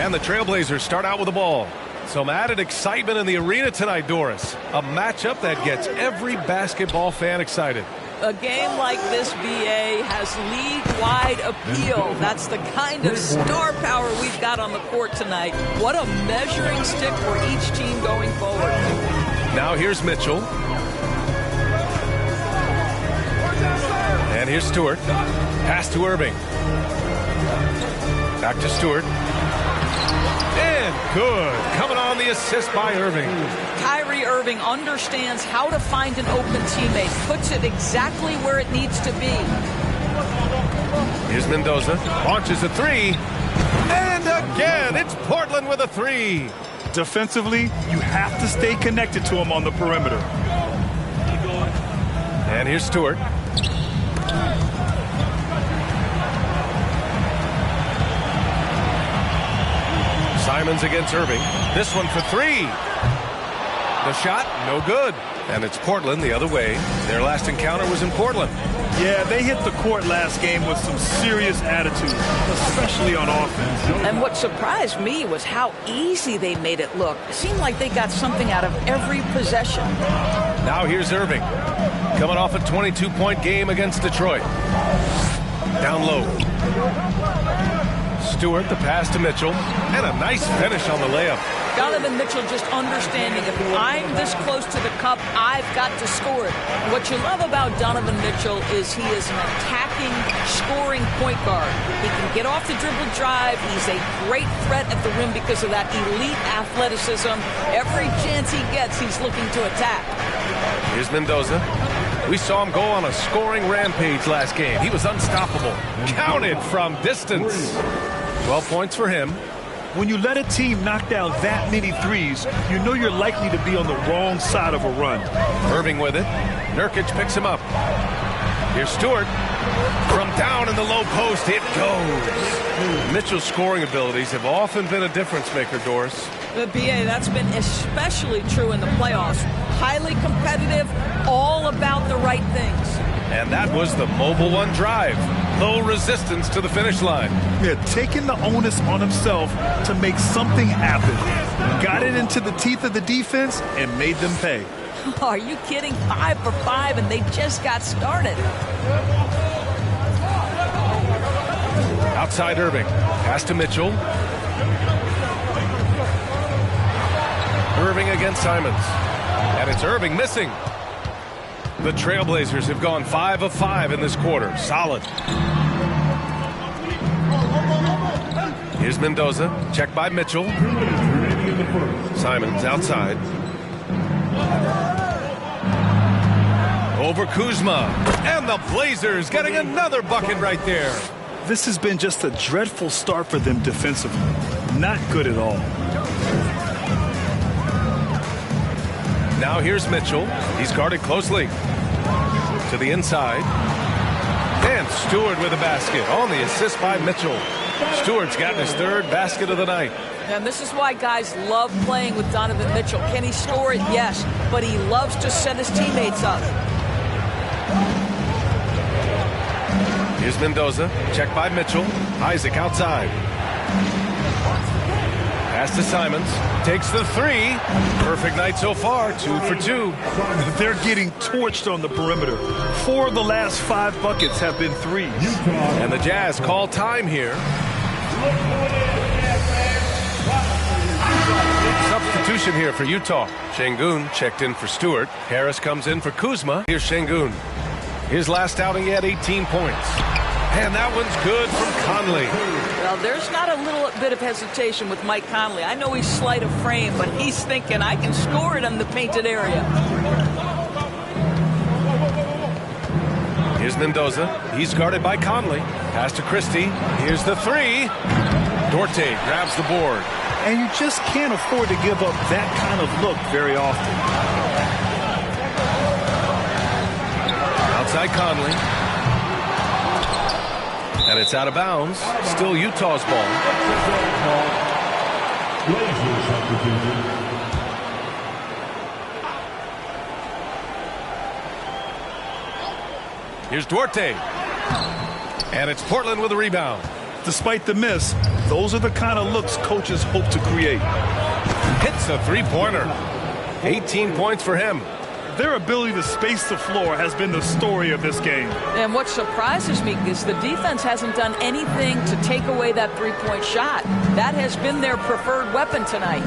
And the Trailblazers start out with the ball. Some added excitement in the arena tonight, Doris. A matchup that gets every basketball fan excited. A game like this, BA, has league-wide appeal. That's the kind of star power we've got on the court tonight. What a measuring stick for each team going forward. Now here's Mitchell. And here's Stewart. Pass to Irving. Back to Stewart. And good. Coming on the assist by Irving. Kyrie Irving understands how to find an open teammate. Puts it exactly where it needs to be. Here's Mendoza. Launches a three. And again, it's Portland with a three. Defensively, you have to stay connected to him on the perimeter. And here's Stewart. Simons against Irving. This one for three. The shot, no good. And it's Portland the other way. Their last encounter was in Portland. Yeah, they hit the court last game with some serious attitude, especially on offense. And what surprised me was how easy they made it look. It seemed like they got something out of every possession. Now here's Irving. Coming off a 22-point game against Detroit. Down low. Stewart, the pass to Mitchell, and a nice finish on the layup. Donovan Mitchell just understanding if I'm this close to the cup, I've got to score it. What you love about Donovan Mitchell is he is an attacking, scoring point guard. He can get off the dribble drive. He's a great threat at the rim because of that elite athleticism. Every chance he gets, he's looking to attack. Here's Mendoza. We saw him go on a scoring rampage last game. He was unstoppable. Counted from distance. 12 points for him. When you let a team knock down that many threes, you know you're likely to be on the wrong side of a run. Irving with it. Nurkic picks him up. Here's Stewart. From down in the low post, it goes. Mitchell's scoring abilities have often been a difference maker, Doris. The BA, that's been especially true in the playoffs. Highly competitive, all about the right things. And that was the Mobile One drive. Low resistance to the finish line. Yeah, taking the onus on himself to make something happen. Got it into the teeth of the defense and made them pay. Are you kidding? 5 for 5, and they just got started. Outside Irving. Pass to Mitchell. Irving against Simons. And it's Irving missing. The Trailblazers have gone 5 of 5 in this quarter. Solid. Here's Mendoza. Check by Mitchell. Simons outside. Over Kuzma. And the Blazers getting another bucket right there. This has been just a dreadful start for them defensively. Not good at all. Now here's Mitchell. He's guarded closely. To the inside. And Stewart with a basket on the assist by Mitchell. Stewart's gotten his third basket of the night. And this is why guys love playing with Donovan Mitchell. Can he score it? Yes. But he loves to set his teammates up. Here's Mendoza. Check by Mitchell. Isaac outside. Pass to Simons. Takes the three. Perfect night so far. 2 for 2. They're getting torched on the perimeter. 4 of the last 5 buckets have been threes. And the Jazz call time here. Substitution here for Utah. Şengün checked in for Stewart. Harris comes in for Kuzma. Here's Şengün. His last outing, he had 18 points. And that one's good from Conley. Well, there's not a little bit of hesitation with Mike Conley. I know he's slight of frame, but he's thinking, I can score it in the painted area. Here's Mendoza. He's guarded by Conley. Pass to Christie. Here's the three. Duarte grabs the board. And you just can't afford to give up that kind of look very often. Outside Conley. And it's out of bounds. Still Utah's ball. Here's Duarte. And it's Portland with a rebound. Despite the miss, Those are the kind of looks coaches hope to create. Hits a three-pointer. 18 points for him. Their ability to space the floor has been the story of this game. And what surprises me is the defense hasn't done anything to take away that three-point shot. That has been their preferred weapon tonight.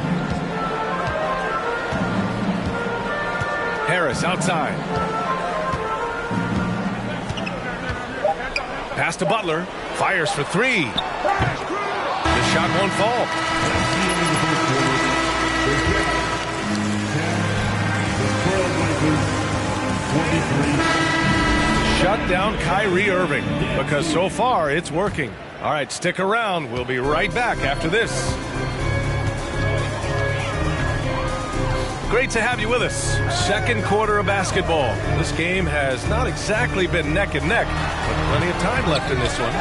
Harris outside. Pass to Butler. Fires for three. The shot won't fall. Shut down Kyrie Irving, because so far it's working. All right, stick around. We'll be right back after this. Great to have you with us. Second quarter of basketball. This game has not exactly been neck and neck, but plenty of time left in this one.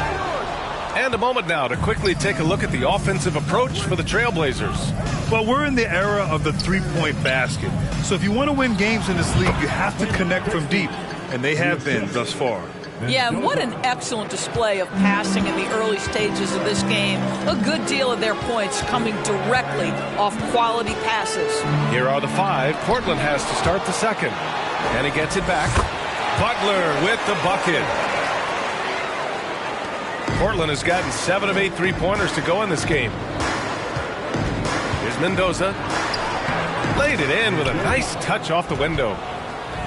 And a moment now to quickly take a look at the offensive approach for the Trailblazers. Well, we're in the era of the three-point basket. So if you want to win games in this league, you have to connect from deep. And they have been thus far. Yeah, and what an excellent display of passing in the early stages of this game. A good deal of their points coming directly off quality passes. Here are the five Portland has to start the second. And he gets it back. Butler with the bucket. Portland has gotten 7 of 8 three-pointers to go in this game. Here's Mendoza. Laid it in with a nice touch off the window.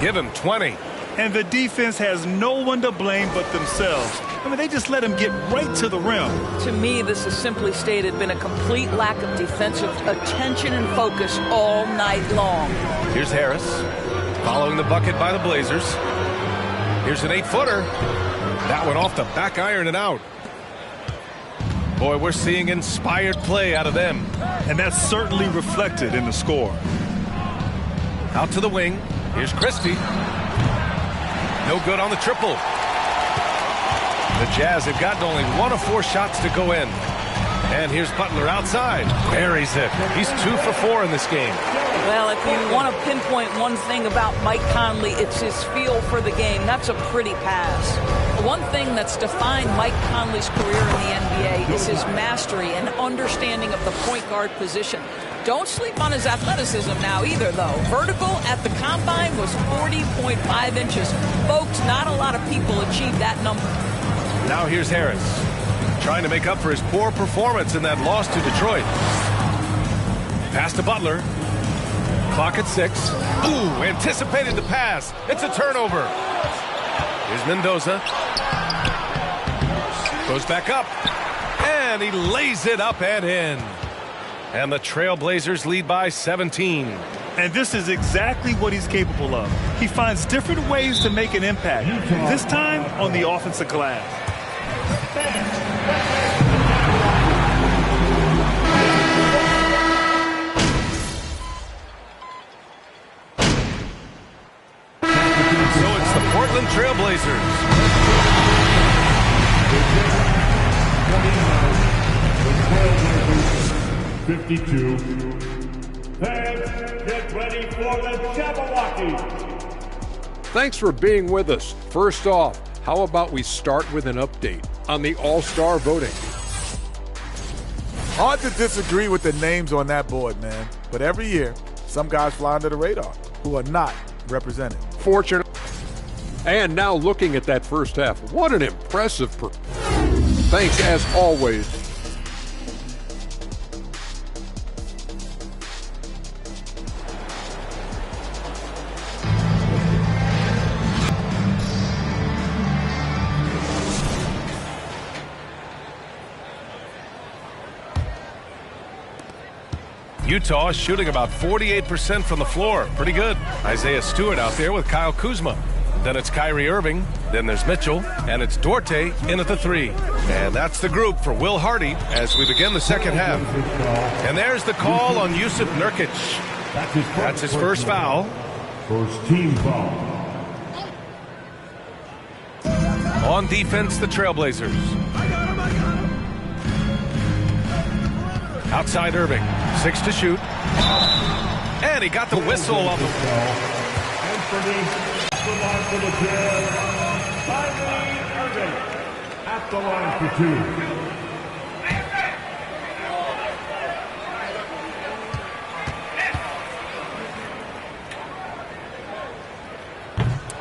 Give him 20. And the defense has no one to blame but themselves. I mean, they just let him get right to the rim. To me, this has simply stated been a complete lack of defensive attention and focus all night long. Here's Harris, following the bucket by the Blazers. Here's an 8-footer. That one off the back iron and out. Boy, we're seeing inspired play out of them. And that's certainly reflected in the score. Out to the wing. Here's Christie. No good on the triple. The Jazz have gotten only 1 of 4 shots to go in. And here's Butler outside. Buries it. He's 2 for 4 in this game. Well, if you want to pinpoint one thing about Mike Conley, it's his feel for the game. That's a pretty pass. One thing that's defined Mike Conley's career in the NBA is his mastery and understanding of the point guard position. Don't sleep on his athleticism now either, though. Vertical at the combine was 40.5 inches. Folks, not a lot of people achieve that number. Now here's Harris, trying to make up for his poor performance in that loss to Detroit. Pass to Butler. Clock at 6. Ooh, anticipated the pass. It's a turnover. Here's Mendoza. Goes back up. And he lays it up and in. And the Trailblazers lead by 17. And this is exactly what he's capable of. He finds different ways to make an impact. This time on the offensive glass. So it's the Portland Trailblazers. 52. Fans, get ready for the Jabberwocky. Thanks for being with us. First off, how about we start with an update on the All-Star voting? Hard to disagree with the names on that board, man. But every year, some guys fly under the radar who are not represented. Fortunate. And now looking at that first half, what an impressive Thanks as always. Utah is shooting about 48% from the floor. Pretty good. Isaiah Stewart out there with Kyle Kuzma. Then it's Kyrie Irving. Then there's Mitchell. And it's Duarte in at the 3. And that's the group for Will Hardy as we begin the second half. And there's the call on Jusuf Nurkic. That's his first foul. First team foul. On defense, the Trailblazers. Outside Irving. 6 to shoot. And he got the whistle off the Anthony, the line for the Jazz. Kyrie Irving at the line for 2.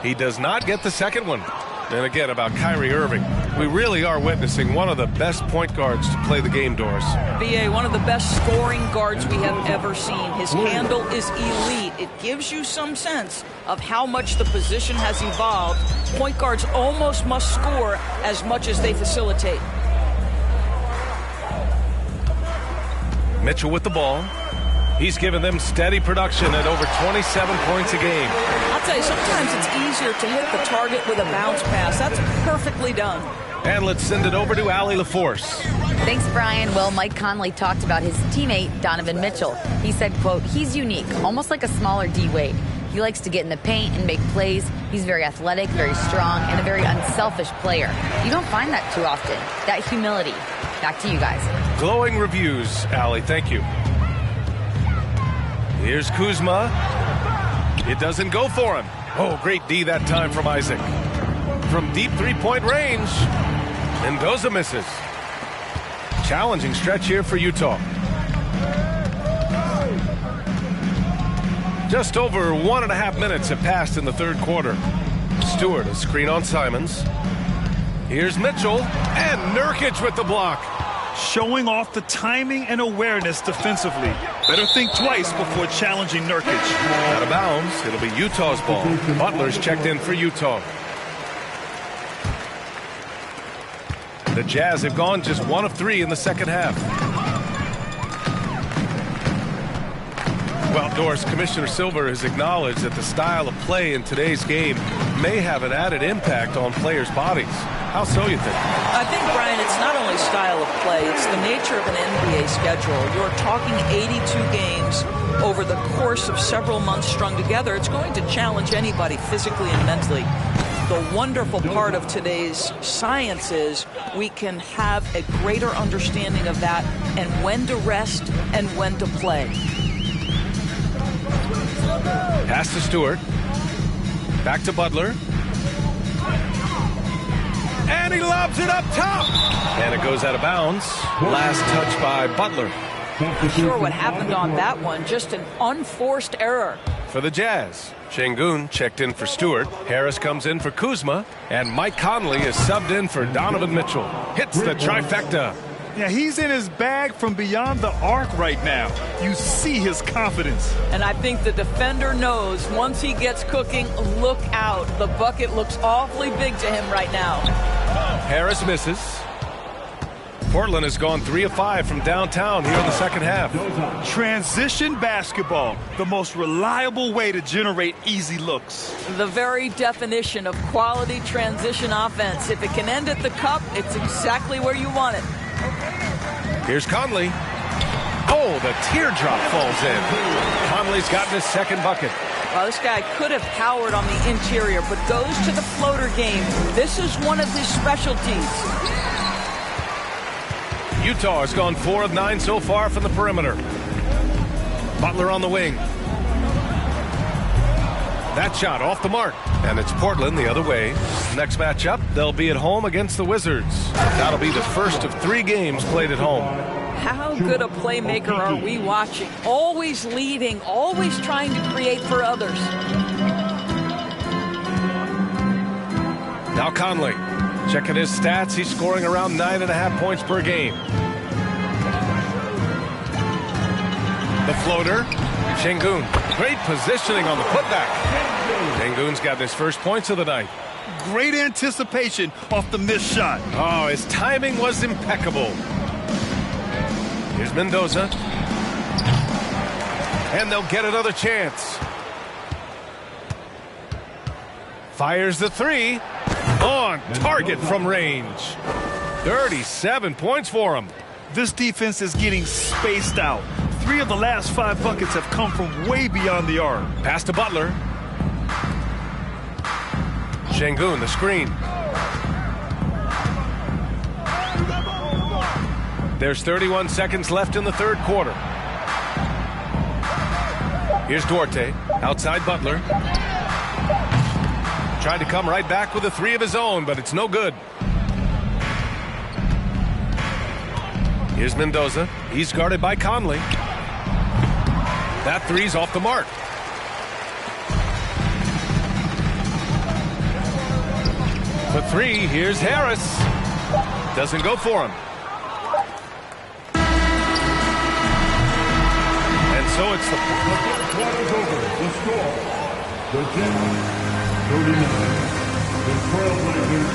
He does not get the second one. And again, about Kyrie Irving, we really are witnessing one of the best point guards to play the game, Doris. BA, one of the best scoring guards we have ever seen. His handle is elite. It gives you some sense of how much the position has evolved. Point guards almost must score as much as they facilitate. Mitchell with the ball. He's given them steady production at over 27 points a game. I'll tell you, sometimes it's easier to hit the target with a bounce pass. That's perfectly done. And let's send it over to Allie LaForce. Thanks, Brian. Well, Mike Conley talked about his teammate, Donovan Mitchell. He said, quote, he's unique, almost like a smaller D-Wade. He likes to get in the paint and make plays. He's very athletic, very strong, and a very unselfish player. You don't find that too often, that humility. Back to you guys. Glowing reviews, Allie. Thank you. Here's Kuzma. It doesn't go for him. Oh, great D that time from Isaac. From deep three-point range, Mendoza misses. Challenging stretch here for Utah. Just over 1.5 minutes have passed in the third quarter. Stewart, a screen on Simons. Here's Mitchell, and Nurkic with the block. Showing off the timing and awareness defensively. Better think twice before challenging Nurkic. Out of bounds, it'll be Utah's ball. Butler's checked in for Utah. The Jazz have gone just 1 of 3 in the second half. Well, Doris, Commissioner Silver has acknowledged that the style of play in today's game may have an added impact on players' bodies. How so, you think? I think, Brian, it's not only style of play, it's the nature of an NBA schedule. You're talking 82 games over the course of several months strung together. It's going to challenge anybody physically and mentally. The wonderful part of today's science is we can have a greater understanding of that and when to rest and when to play. Pass to Stewart. Back to Butler. And he lobs it up top. And it goes out of bounds. Last touch by Butler. Not sure what happened on that one. Just an unforced error. For the Jazz, Şengün checked in for Stewart. Harris comes in for Kuzma. And Mike Conley is subbed in for Donovan Mitchell. Hits the trifecta. Yeah, he's in his bag from beyond the arc right now. You see his confidence. And I think the defender knows once he gets cooking, look out. The bucket looks awfully big to him right now. Harris misses. Portland has gone 3 of 5 from downtown here in the second half. Transition basketball, the most reliable way to generate easy looks. The very definition of quality transition offense. If it can end at the cup, it's exactly where you want it. Here's Conley. Oh, the teardrop falls in. Conley's gotten his second bucket. Well, this guy could have powered on the interior, but goes to the floater game. This is one of his specialties. Utah has gone 4 of 9 so far from the perimeter. Butler on the wing. That shot off the mark. And it's Portland the other way. Next matchup, they'll be at home against the Wizards. That'll be the first of 3 games played at home. How good a playmaker are we watching? Always leading, always trying to create for others. Now Conley. Checking his stats, he's scoring around 9.5 points per game. The floater. Şengün. Great positioning on the putback. Şengün's got his first points of the night. Great anticipation off the missed shot. Oh, his timing was impeccable. Here's Mendoza. And they'll get another chance. Fires the 3. On target from range. 37 points for him. This defense is getting spaced out. 3 of the last 5 buckets have come from way beyond the arc. Pass to Butler. Şengün, the screen. There's 31 seconds left in the third quarter. Here's Duarte, outside Butler. Tried to come right back with a 3 of his own, but it's no good. Here's Mendoza. He's guarded by Conley. That 3's off the mark. For three, here's Harris. Doesn't go for him. And so it's the quarter's over. The score, the Jazz 39, the Trailblazers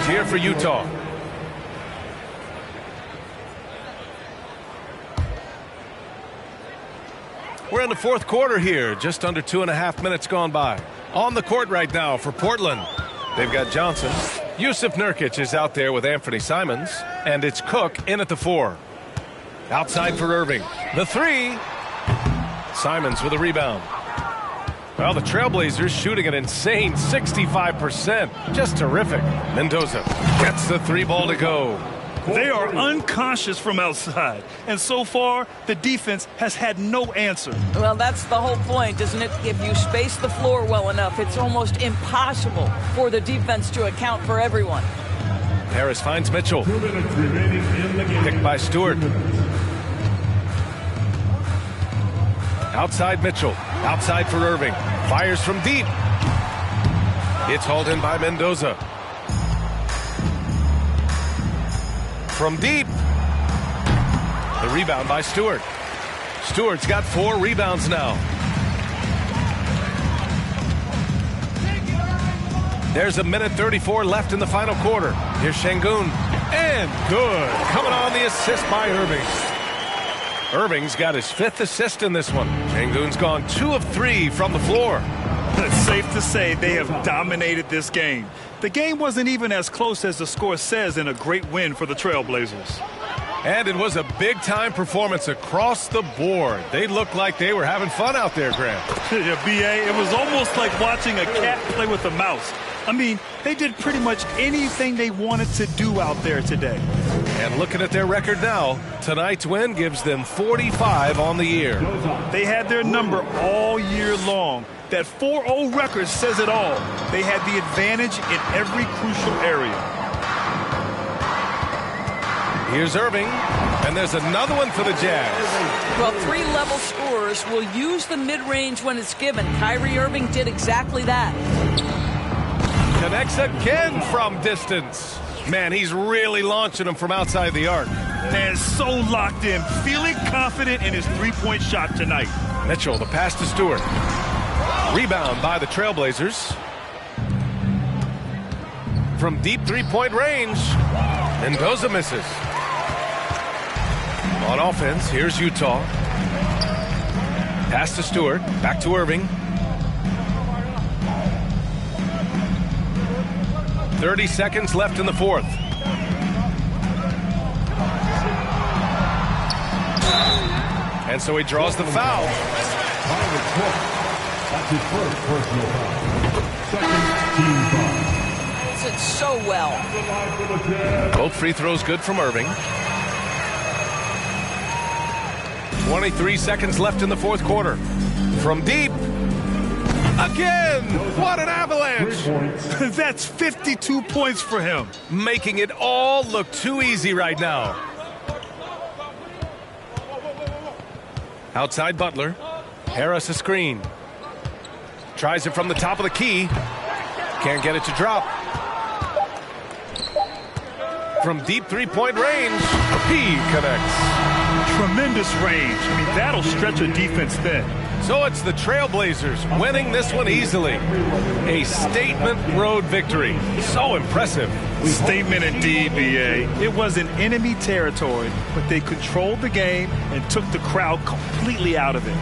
68. Here for Utah. We're in the fourth quarter here. Just under 2.5 minutes gone by. On the court right now for Portland. They've got Johnson. Yusuf Nurkic is out there with Anthony Simons. And it's Cook in at the 4. Outside for Irving. The 3. Simons with a rebound. Well, the Trailblazers shooting an insane 65%. Just terrific. Mendoza gets the 3 ball to go. They are unconscious from outside. And so far, the defense has had no answer. Well, that's the whole point, isn't it? If you space the floor well enough, it's almost impossible for the defense to account for everyone. Harris finds Mitchell. 2 minutes remaining in the game. Picked by Stewart. Outside Mitchell. Outside for Irving. Fires from deep. It's hauled in by Mendoza. From deep. The rebound by Stewart. Stewart's got 4 rebounds now. There's 1:34 left in the final quarter. Here's Şengün. And good. Coming on the assist by Irving. Irving's got his 5th assist in this one. Şengün's gone 2 of 3 from the floor. It's safe to say they have dominated this game. The game wasn't even as close as the score says in a great win for the Trailblazers. And it was a big-time performance across the board. They looked like they were having fun out there, Grant. Yeah, B.A., it was almost like watching a cat play with a mouse. I mean, they did pretty much anything they wanted to do out there today. And looking at their record now, tonight's win gives them 45 on the year. They had their number all year long. That 4-0 record says it all. They had the advantage in every crucial area. Here's Irving, and there's another one for the Jazz. Well, 3-level scorers will use the mid-range when it's given. Kyrie Irving did exactly that. Connects again from distance. Man, he's really launching them from outside the arc. Man, so locked in, feeling confident in his three-point shot tonight. Mitchell, the pass to Stewart. Rebound by the Trailblazers. From deep 3-point range, Mendoza misses. On offense, here's Utah. Pass to Stewart, back to Irving. 30 seconds left in the fourth. And so he draws the foul. That's his first personal foul. Second team foul. Does it so well. Both free throws good from Irving. 23 seconds left in the fourth quarter. From deep. Again! What an avalanche! That's 52 points for him. Making it all look too easy right now. Outside Butler. Harris a screen. Tries it from the top of the key. Can't get it to drop. From deep 3-point range, he connects. Tremendous range. I mean, that'll stretch a defense thin. So it's the Trailblazers winning this one easily. A statement road victory. So impressive. Statement indeed, B.A. It was in enemy territory, but they controlled the game and took the crowd completely out of it.